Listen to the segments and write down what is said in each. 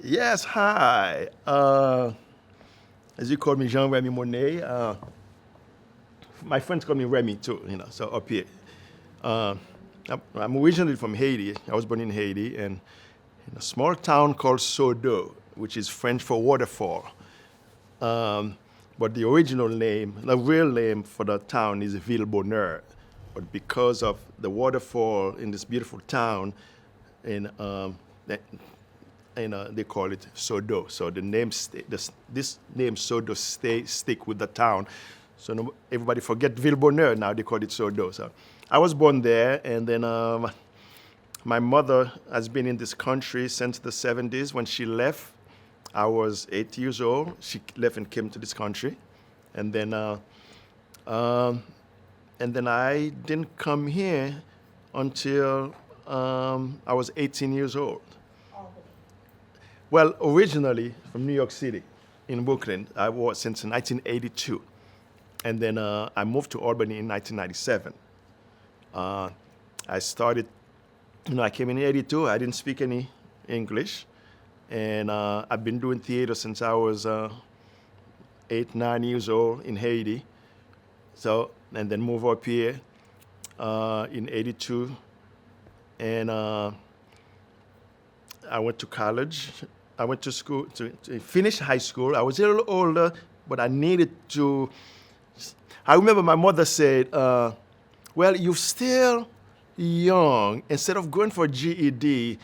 Yes, hi. As you call me, Remy Monnay. My friends call me Remy too. So up here. Uh, I'm originally from Haiti. I was born in Haiti, and in a small town called Sodo, which is French for waterfall. Um, but the original name, the real name for the town is Ville Bonheur. But because of the waterfall in this beautiful town, in they call it Sodo. So the name, this name Sodo stick with the town. So no, everybody forget Villebonheur now. They call it Sodo. So I was born there, and then my mother has been in this country since the 70s. When she left, I was 8 years old. She left and came to this country, and then um, I didn't come here until I was 18 years old. Well, originally from New York City, in Brooklyn, I was since 1982, and then I moved to Albany in 1997. Uh, I started, I came in '82. I didn't speak any English, and I've been doing theater since I was 8, 9 years old in Haiti. So, and then move up here in '82, and I went to college. I went to school to finish high school. I was a little older, but I needed to. I remember my mother said, "Well, you're still young. Instead of going for GED,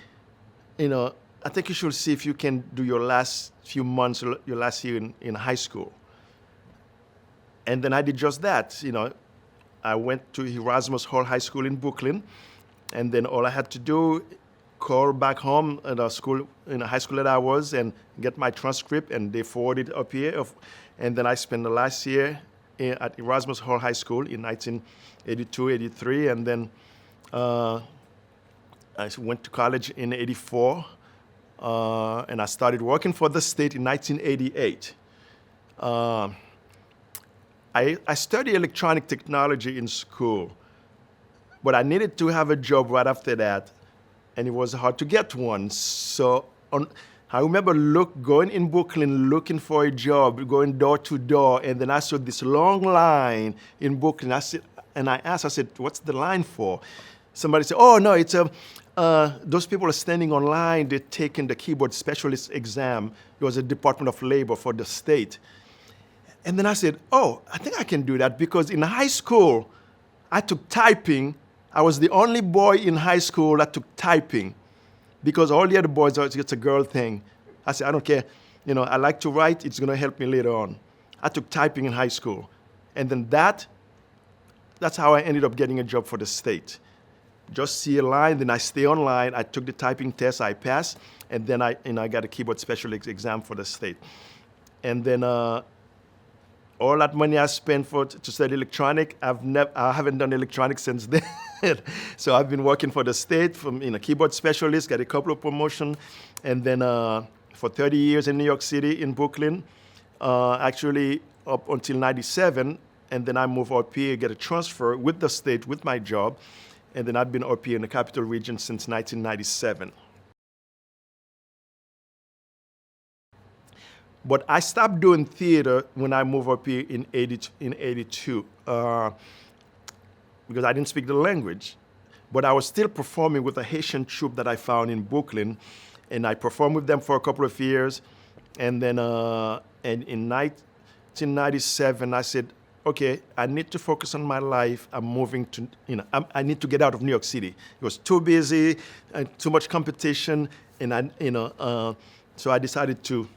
I think you should see if you can do your last few months, your last year in high school." And then I did just that. I went to Erasmus Hall High School in Brooklyn, and then all I had to do call back home at the school, in the high school that I was, and get my transcript, and they forwarded it up here. And then I spent the last year at Erasmus Hall High School in 1982, '83, and then I went to college in '84, and I started working for the state in 1988. I studied electronic technology in school, but I needed to have a job right after that, and it was hard to get one. So I remember going in Brooklyn looking for a job, going door to door, and then I saw this long line in Brooklyn. I said, "What's the line for?" Somebody said, "Oh no, it's those people are standing online. They're taking the keyboard specialist exam." It was a Department of Labor for the state. And then I said, "Oh, I think I can do that," because in high school, I took typing. I was the only boy in high school that took typing, because all the other boys, it's a girl thing. I said, "I don't care. I like to write. It's going to help me later on." I took typing in high school. And then that's how I ended up getting a job for the state. Just see a line, then I stay online. I took the typing test, I passed, and then I got a keyboard specialist exam for the state. And then all that money I spent to study electronic, I haven't done electronics since then. So I've been working for the state from keyboard specialist, got a couple of promotions, and then for 30 years in New York City, in Brooklyn, actually up until '97, and then I moved up here, get a transfer with the state, with my job, and then I've been up here in the capital region since 1997. But I stopped doing theater when I moved up here in '82, because I didn't speak the language. But I was still performing with a Haitian troupe that I found in Brooklyn, and I performed with them for a couple of years. And then and in 1997, I said, "Okay, I need to focus on my life. I'm moving to, I need to get out of New York City. It was too busy, too much competition, and so I decided to.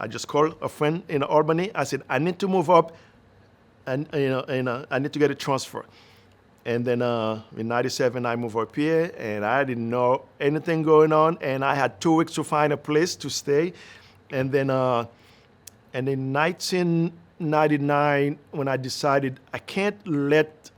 I just called a friend in Albany. I said, "I need to move up, and I need to get a transfer." And then in '97, I moved up here, and I didn't know anything going on, and I had 2 weeks to find a place to stay. And then and in 1999, when I decided I can't let,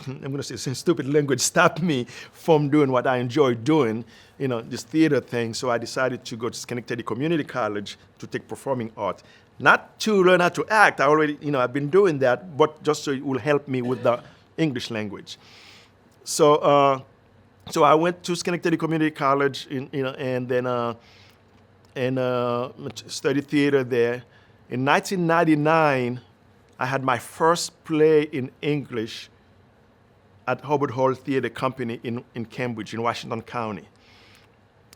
I'm going to say some stupid language, stop me from doing what I enjoy doing, this theater thing. So I decided to go to Schenectady Community College to take performing art. Not to learn how to act. I already, I've been doing that, but just so it will help me with the English language. So, so I went to Schenectady Community College, and then and studied theater there. In 1999, I had my first play in English at Hubbard Hall Theater Company in Cambridge, in Washington County.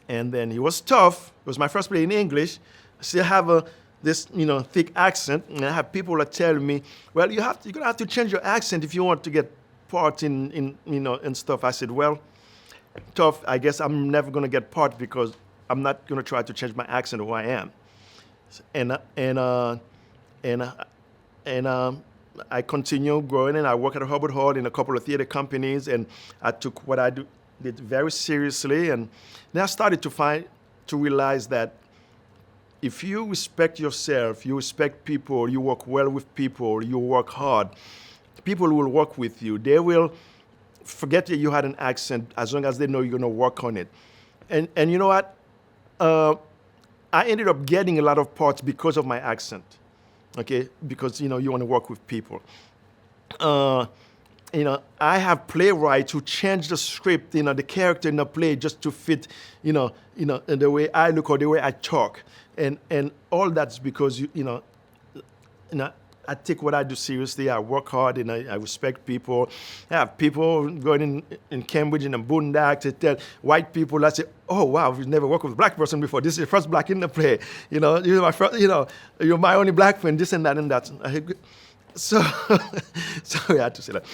And then it was tough. It was my first play in English. I still have this thick accent, and I have people that tell me, well, you're gonna have to change your accent if you want to get part in and stuff. I said, well, tough. I guess I'm never gonna get part because I'm not gonna try to change my accent of who I am. And I continue growing, and I work at Hubbard Hall in a couple of theater companies, and I took what I did very seriously. And then I started to realize that if you respect yourself, you respect people, you work well with people, you work hard, people will work with you. They will forget that you had an accent as long as they know you're going to work on it. And you know what? I ended up getting a lot of parts because of my accent, okay? Because, you want to work with people. I have playwrights who change the script, the character in the play just to fit, the way I look or the way I talk. And all that's because, I take what I do seriously. I work hard and I respect people. I have people going in Cambridge in the boondock to tell white people that say, oh, wow, we've never worked with a black person before. This is the first black in the play. You're my first, you're my only black friend, this and that and that. So, sorry, I had to say that.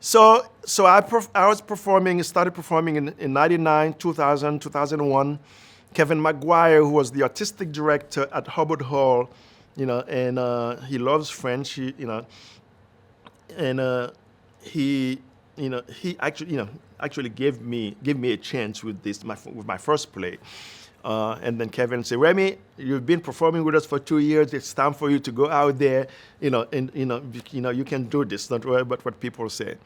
So I was performing, started performing in 99, 2000, 2001. Kevin McGuire, who was the artistic director at Hubbard Hall, and he loves French, he actually gave me a chance with my first play. And then Kevin said, Remy, you've been performing with us for 2 years. It's time for you to go out there, and you can do this. Don't worry about what people say.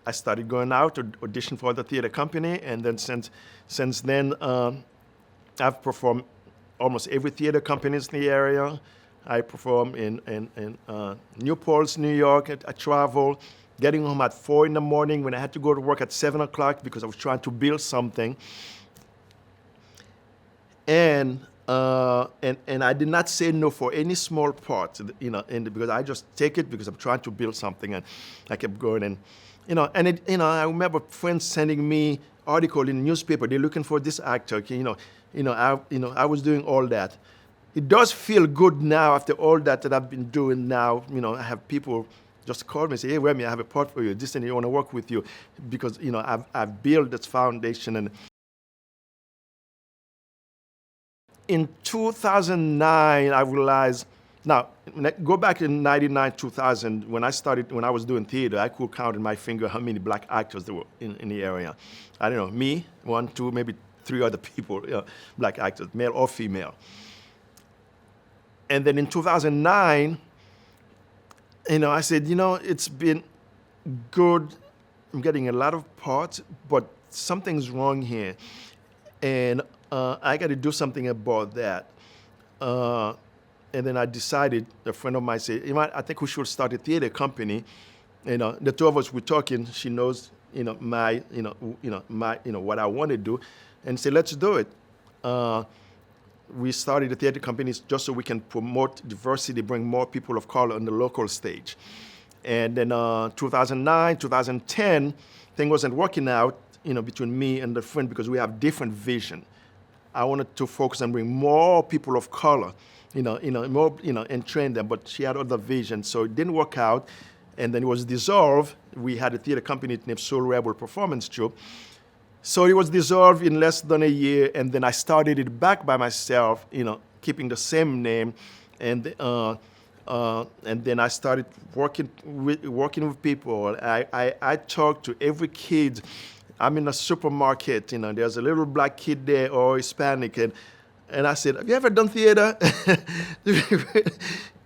I started going out to audition for the theater company, and then since then, I've performed almost every theater company in the area. I perform in New Paltz, New York. I travel, getting home at 4 in the morning when I had to go to work at 7 o'clock because I was trying to build something. And I did not say no for any small part, because I just take it because I'm trying to build something, and I kept going. And I remember friends sending me article in the newspaper. They're looking for this actor. I was doing all that. It does feel good now after all that I've been doing now. I have people just call me and say, hey, Remy, I have a part for you. This and I want to work with you because, I've built this foundation. And in 2009, I realized, now, go back in 99, 2000, when I was doing theater, I could count in my finger how many black actors there were in the area. I don't know, me, 1, 2, maybe 3 other people, black actors, male or female. And then in 2009, I said, it's been good. I'm getting a lot of parts, but something's wrong here. And I got to do something about that. And then I decided, a friend of mine said, I think we should start a theater company. The two of us were talking. She knows, my what I want to do, and said, let's do it. We started a theater company just so we can promote diversity, bring more people of color on the local stage. And then 2009, 2010, thing wasn't working out, between me and the friend because we have different vision. I wanted to focus on bring more people of color, more, and train them. But she had other vision, so it didn't work out. And then it was dissolved. We had a theater company named Soul Rebel Performance Troupe. So it was dissolved in less than a year, and then I started it back by myself, keeping the same name, and then I started working with people. I talked to every kid. I'm in a supermarket, there's a little black kid there or Hispanic, and I said, have you ever done theater?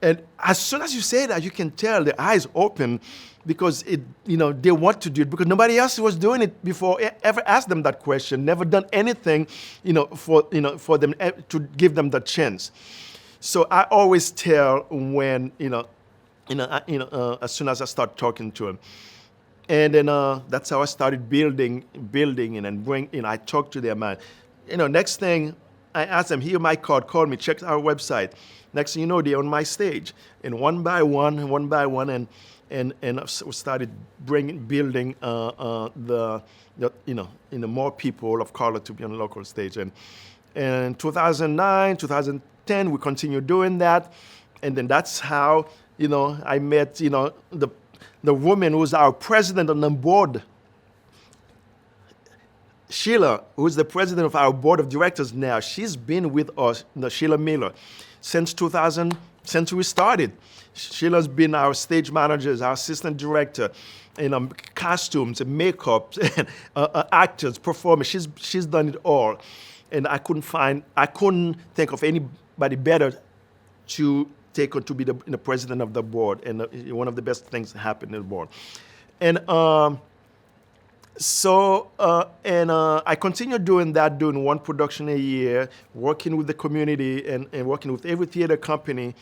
And as soon as you say that, you can tell their eyes open because they want to do it because nobody else was doing it before, ever asked them that question, never done anything, for them to give them the chance. So I always tell when, as soon as I start talking to them. And then that's how I started building and then I talked to them. next thing, I asked them, here my card, call me, check our website. Next thing you know, they're on my stage. And one by one, and we started building more people of color to be on the local stage. And in 2009, 2010, we continued doing that. And then that's how, I met, the woman who was our president on the board, Sheila, who's the president of our board of directors now. She's been with us, Sheila Miller, since 2000, since we started. Sheila's been our stage manager, our assistant director, costumes, makeup, actors, performers. She's done it all, and I couldn't think of anybody better to take on to be the president of the board, and one of the best things that happened in the board, and. I continued doing that, doing one production a year, working with the community and working with every theater company,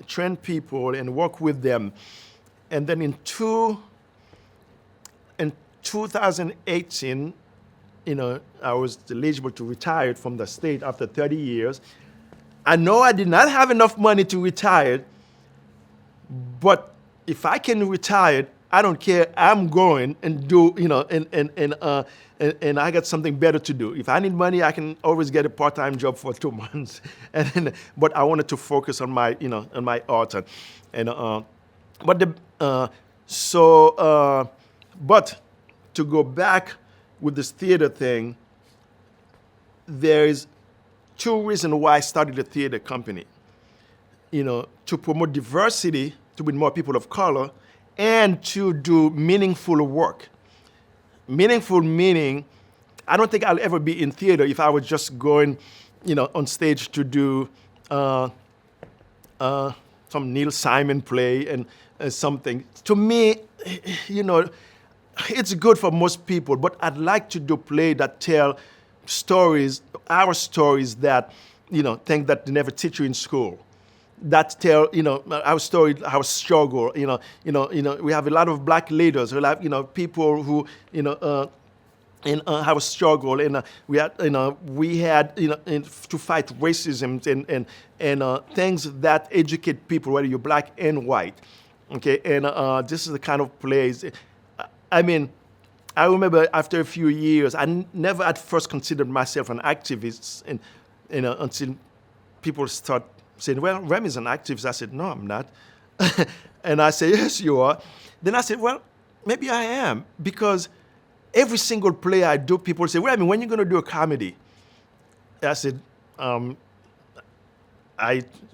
train people and work with them. And then in 2018, I was eligible to retire from the state after 30 years. I know I did not have enough money to retire, but if I can retire, I don't care. I'm going and do, and I got something better to do. If I need money, I can always get a part-time job for 2 months. But I wanted to focus on my, on my art, but to go back with this theater thing, there is 2 reasons why I started a theater company. To promote diversity, to bring more people of color, and to do meaningful work. Meaningful meaning, I don't think I'll ever be in theater if I was just going, on stage to do some Neil Simon play and something. To me, it's good for most people, but I'd like to do play that tell stories, our stories that, things that they never teach you in school. That tell, our story, our struggle. We have a lot of black leaders, we have, people who, have a struggle, and we had, to fight racism and things that educate people, whether you're black and white. Okay, and this is the kind of plays. I remember after a few years, I never at first considered myself an activist, and until people start saying, well, Remy's an activist. I said, no, I'm not. And I said, yes, you are. Then I said, well, maybe I am, because every single play I do, people say, Remy, when are you going to do a comedy? I said,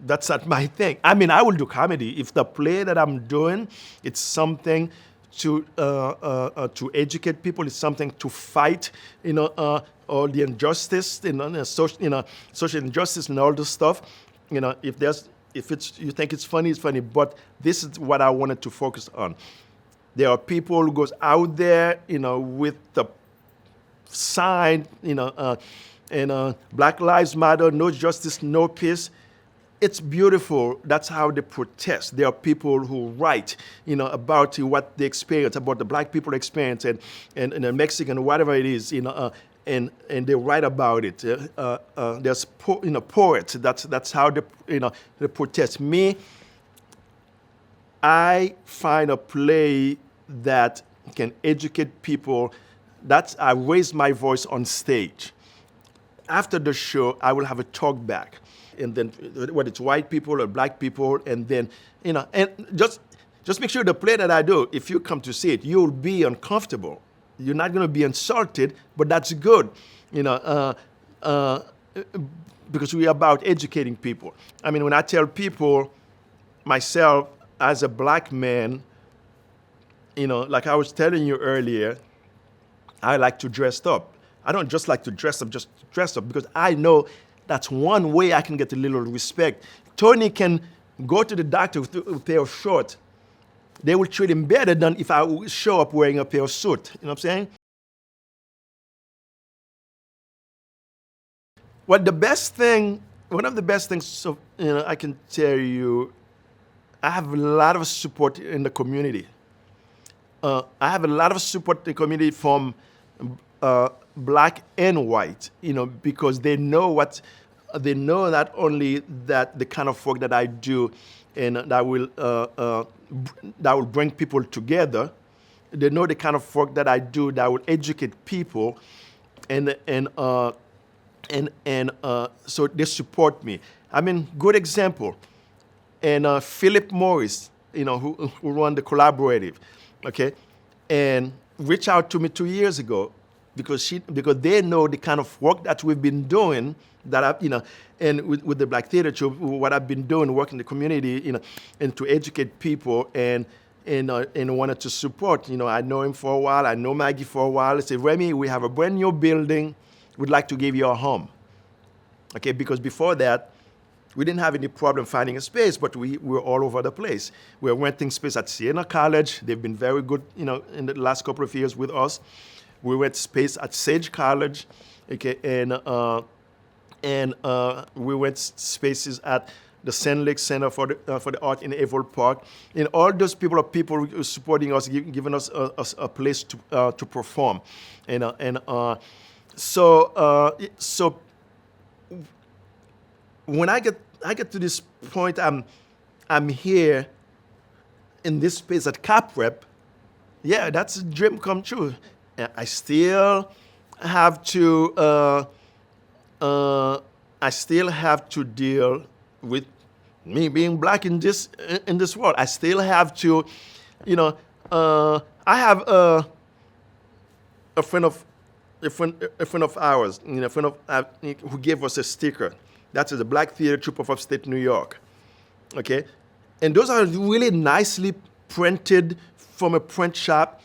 that's not my thing. I will do comedy. If the play that I'm doing, it's something to educate people, it's something to fight, all the injustice, social injustice and all this stuff. If you think it's funny, it's funny. But this is what I wanted to focus on. There are people who goes out there, with the sign, Black Lives Matter, no justice, no peace. It's beautiful. That's how they protest. There are people who write, about what they experience, about the black people experience, and the Mexican, whatever it is, and they write about it. There's poets. That's how they protest. Me, I find a play that can educate people. I raise my voice on stage. After the show, I will have a talk back, and then whether it's white people or black people, and then and just make sure the play that I do, if you come to see it, you'll be uncomfortable. You're not going to be insulted, but that's good, because we're about educating people. When I tell people, myself as a black man, like I was telling you earlier, I like to dress up. I don't just like to dress up, just dress up, because I know that's one way I can get a little respect. Tony can go to the doctor with a pair of shorts. They will treat him better than if I would show up wearing a pair of suit. You know what I'm saying? One of the best things I can tell you, I have a lot of support in the community. I have a lot of support in the community from black and white, because they know not only that the kind of work that I do, and that will bring people together. They know the kind of work that I do that will educate people, and so they support me. I mean, good example. And Philip Morris, who run the collaborative, okay, and reached out to me 2 years ago because they know the kind of work that we've been doing, that and with the Black Theater Troupe, what I've been doing, working in the community, and to educate people, and wanted to support. I know him for a while. I know Maggie for a while. I said, Remy, we have a brand new building. We'd like to give you a home. Okay, because before that, we didn't have any problem finding a space, but we were all over the place. We were renting space at Siena College. They've been very good, in the last couple of years with us. We rent space at Sage College, okay, and we rent spaces at the Sand Lake Center for the Art in Avon Park. And all those people are people who are supporting us, giving us a place to perform, so when I get to this point, I'm here in this space at CapRep. Yeah, that's a dream come true. I still have to deal with me being black in this world. I still have to, I have a friend of ours, who gave us a sticker. That's the Black Theater Troupe of Upstate New York. Okay, and those are really nicely printed from a print shop,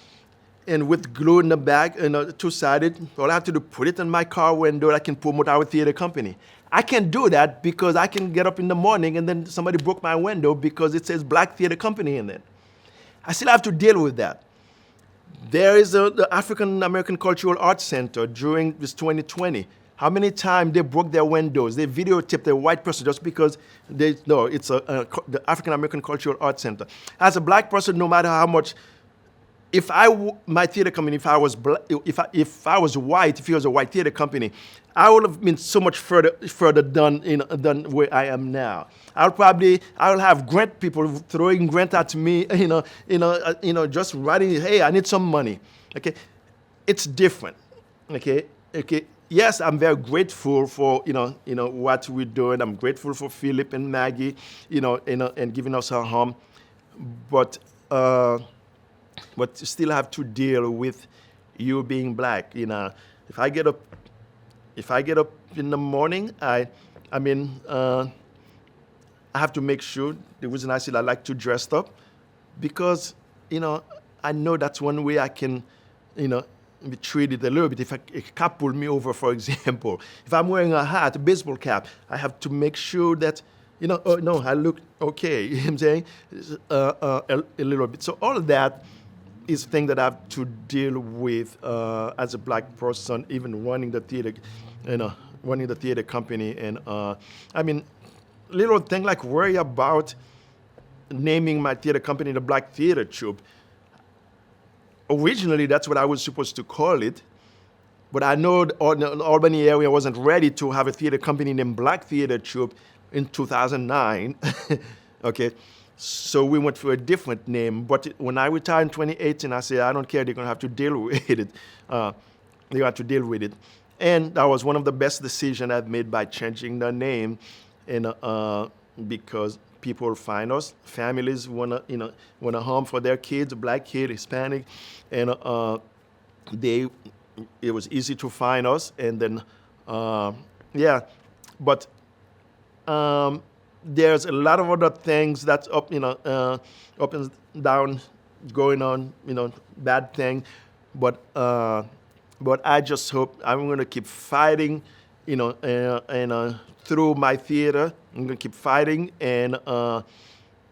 and with glue in the back, two-sided. All I have to do, put it in my car window. I can promote our theater company. I can do that because I can get up in the morning and then somebody broke my window because it says Black Theater Company in it. I still have to deal with that. There is the African American Cultural Arts Center during this 2020. How many times they broke their windows? They videotaped a white person just because it's the African American Cultural Arts Center. As a black person, no matter how much, my theater company, if I was white, if it was a white theater company, I would have been so much further done where I am now. I will have grant people throwing grant at me, just writing, hey, I need some money. Okay, it's different. Okay. Yes, I'm very grateful for what we're doing. I'm grateful for Philip and Maggie, and giving us a home, but you still have to deal with you being black. If I get up in the morning, I have to make sure. The reason I said I like to dress up, because I know that's one way I can be treated a little bit. If a cop pull me over, for example, if I'm wearing a hat, a baseball cap, I have to make sure that oh no, I look okay. You know what I'm saying? A little bit. So all of that is thing that I have to deal with as a black person, even running the theater, running the theater company, and little thing like worry about naming my theater company the Black Theater Troupe. Originally, that's what I was supposed to call it, but I know the Albany area wasn't ready to have a theater company named Black Theater Troupe in 2009. Okay, so we went for a different name. But when I retired in 2018, I said, I don't care, they're going to have to deal with it. They have to deal with it. And that was one of the best decisions I've made by changing the name, and because people find us, families want a home for their kids, black kid, Hispanic, and it was easy to find us, and then but there's a lot of other things that's up and down going on, bad thing, but I just hope I'm going to keep fighting, through my theater. I'm going to keep fighting, and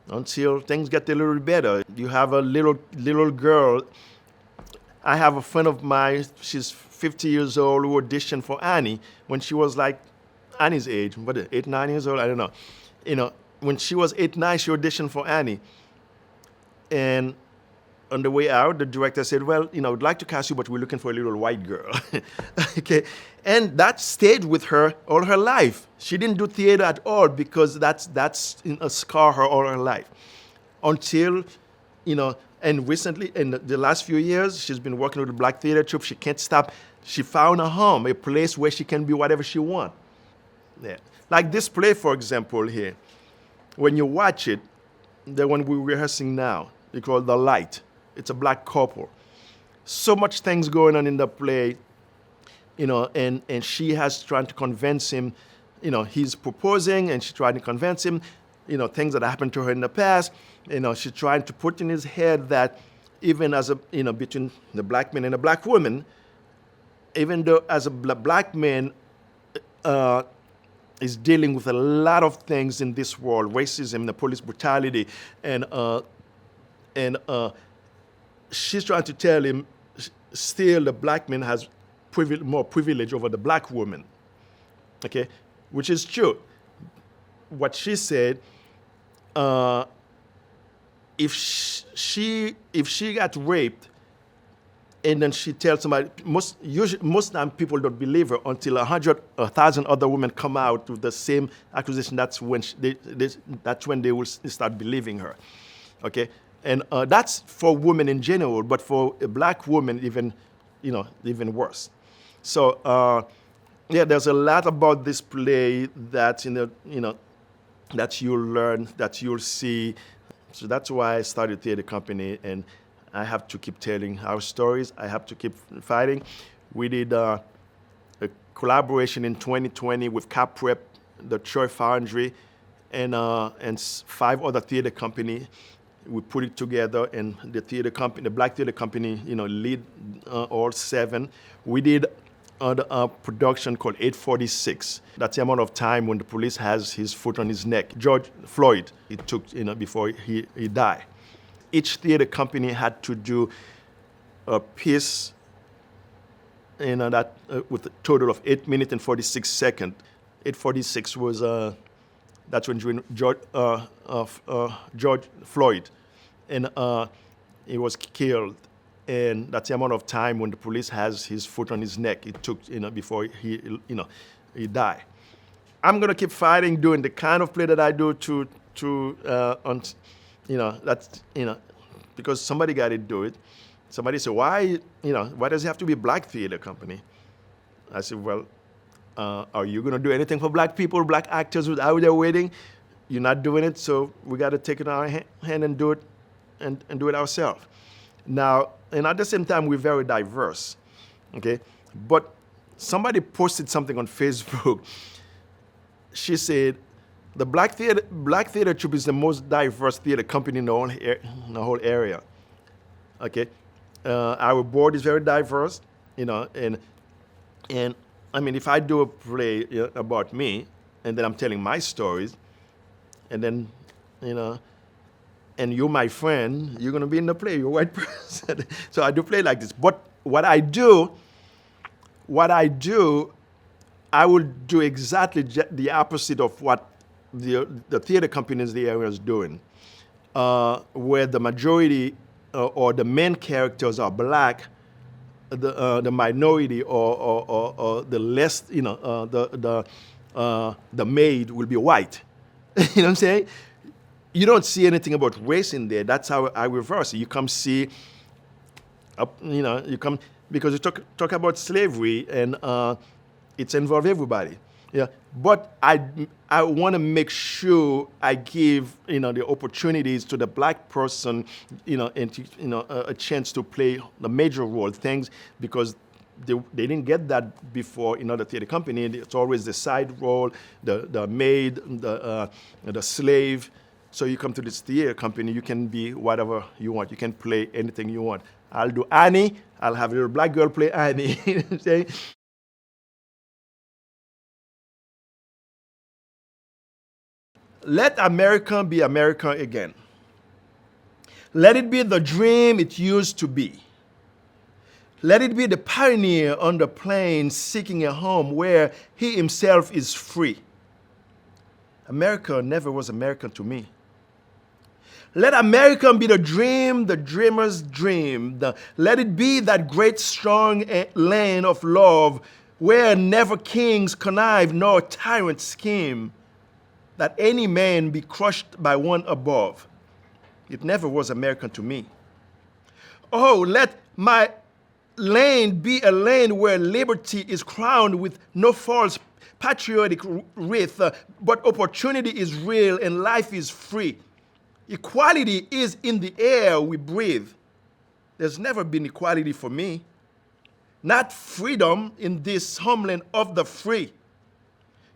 until things get a little better. You have a little girl. I have a friend of mine, she's 50 years old, who auditioned for Annie when she was like Annie's age, 8, 9 years old, I don't know. When she was 8, 9, she auditioned for Annie. And on the way out, the director said, well, I'd like to cast you, but we're looking for a little white girl. Okay. And that stayed with her all her life. She didn't do theater at all because that's scar her all her life. Until, and recently, in the last few years, she's been working with the Black Theater Troupe. She can't stop. She found a home, a place where she can be whatever she wants. Yeah. Like this play, for example, here. When you watch it, the one we're rehearsing now, it's called The Light. It's a black couple. So much things going on in the play, and she has trying to convince him, he's proposing, and she's trying to convince him, things that happened to her in the past. She's trying to put in his head that even as between the black man and the black woman, even though as a black man, is dealing with a lot of things in this world, racism, the police brutality, and she's trying to tell him still the black man has more privilege over the black woman, okay, which is true. What she said, if she got raped, and then she tells somebody, most time people don't believe her until 1,000 other women come out with the same accusation. That's when they will start believing her, okay? And that's for women in general, but for a black woman even worse. So yeah, there's a lot about this play that that you'll learn, that you'll see. So that's why I started theater company, and I have to keep telling our stories. I have to keep fighting. We did a collaboration in 2020 with Cap Prep, the Troy Foundry, and 5 other theater companies. We put it together, and the theater company, the Black Theater Company, lead all 7. We did a production called 846. That's the amount of time when the police has his foot on his neck. George Floyd, it took before he died. Each theater company had to do a piece, that with a total of 8 minutes and 46 seconds. 846 was that's when George Floyd, and he was killed, and that's the amount of time when the police has his foot on his neck. It took before he died. I'm gonna keep fighting, doing the kind of play that I do that's because somebody got to do it. Somebody said, why does it have to be a black theater company? I said, well, are you going to do anything for black people, black actors who's out there waiting? You're not doing it, so we got to take it in our hand and do it, and do it ourselves. Now, and at the same time, we're very diverse, okay? But somebody posted something on Facebook. She said, the Black Theater Troupe is the most diverse theater company in the whole area. Okay, our board is very diverse, and I mean, if I do a play about me, and then I'm telling my stories, and then and you're my friend, you're gonna be in the play. You're a white person, so I do play like this. But what I do, I will do exactly the opposite of what the theater companies in the area is doing, where the majority or the main characters are black, the minority or the less, the maid will be white. You know what I'm saying? You don't see anything about race in there. That's how I reverse it. You come see, you come because you talk about slavery, and it's involved everybody. Yeah, but I want to make sure I give the opportunities to the black person, and a chance to play the major role things, because they didn't get that before in other theater company. It's always the side role, the maid, the slave. So you come to this theater company, you can be whatever you want. You can play anything you want. I'll do Annie. I'll have a little black girl play Annie. You know what I'm saying? Let America be America again. Let it be the dream it used to be. Let it be the pioneer on the plains seeking a home where he himself is free. America never was American to me. Let America be the dream, the dreamer's dream. Let it be that great, strong land of love where never kings connive nor tyrants scheme, that any man be crushed by one above. It never was American to me. Oh, let my land be a land where liberty is crowned with no false patriotic wreath, but opportunity is real and life is free. Equality is in the air we breathe. There's never been equality for me. Not freedom in this homeland of the free.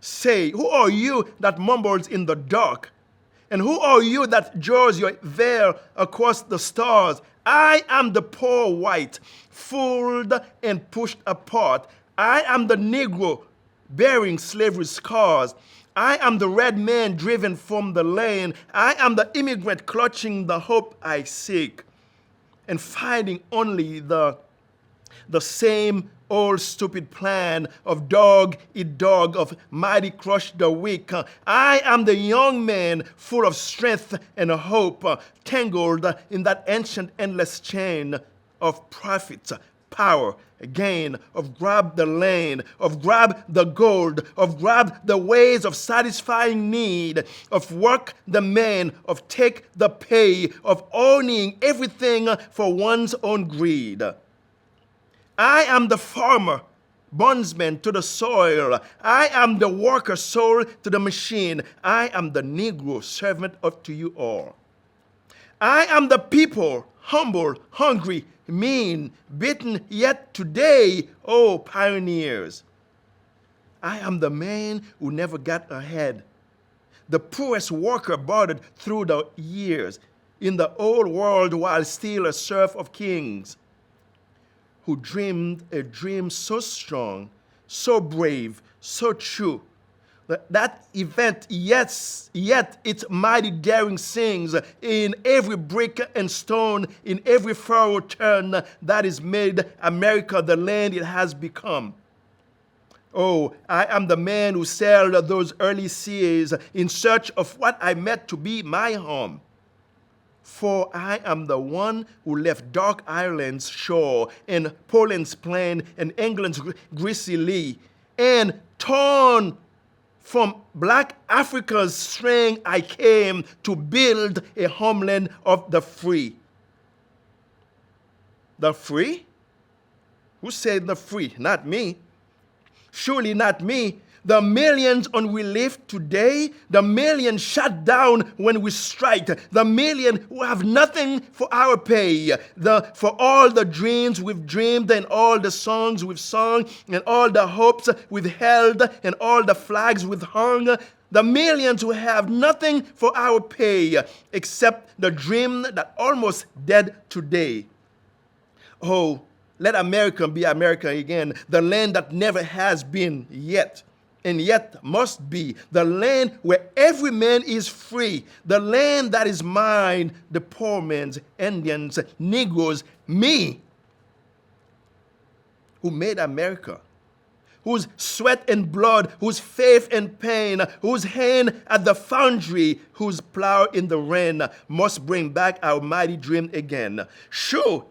Say, who are you that mumbles in the dark? And who are you that draws your veil across the stars? I am the poor white, fooled and pushed apart. I am the Negro bearing slavery's scars. I am the red man driven from the land. I am the immigrant clutching the hope I seek and finding only the same old stupid plan of dog eat dog, of mighty crush the weak. I am the young man full of strength and hope, tangled in that ancient endless chain of profit, power, gain, of grab the land, of grab the gold, of grab the ways of satisfying need, of work the man, of take the pay, of owning everything for one's own greed. I am the farmer, bondsman to the soil. I am the worker sold to the machine. I am the Negro servant to you all. I am the people, humble, hungry, mean, beaten yet today, oh pioneers. I am the man who never got ahead, the poorest worker bartered through the years in the old world while still a serf of kings, who dreamed a dream so strong, so brave, so true, that event yet its mighty daring sings in every brick and stone, in every furrow turn that is made America the land it has become. Oh, I am the man who sailed those early seas in search of what I meant to be my home. For I am the one who left dark Ireland's shore and Poland's plain and England's greasy lee, and torn from black Africa's string I came to build a homeland of the free. The free? Who said the free? Not me. Surely not me. The millions on we live today, the millions shut down when we strike, the million who have nothing for our pay, for all the dreams we've dreamed and all the songs we've sung and all the hopes we've held and all the flags we've hung, the millions who have nothing for our pay except the dream that almost dead today. Oh, let America be America again, the land that never has been yet, and yet must be, the land where every man is free, the land that is mine, the poor man's, Indians, Negroes, me, who made America, whose sweat and blood, whose faith and pain, whose hand at the foundry, whose plow in the rain, must bring back our mighty dream again. Sure,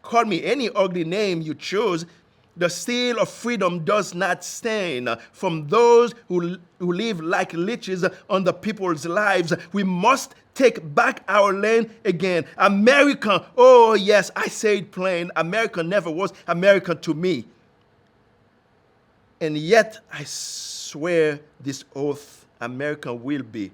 call me any ugly name you choose. The seal of freedom does not stain from those who live like leeches on the people's lives. We must take back our land again. America, oh yes, I say it plain, America never was America to me. And yet I swear this oath, America will be.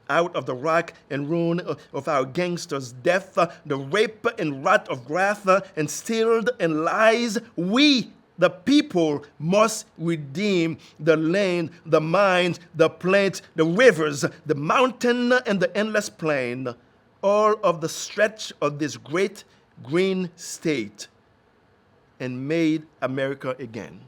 Out of the rack and ruin of our gangsters' death, the rape and rot of wrath, and stilled and lies, we, the people, must redeem the land, the mines, the plains, the rivers, the mountain, and the endless plain, all of the stretch of this great green state, and made America again.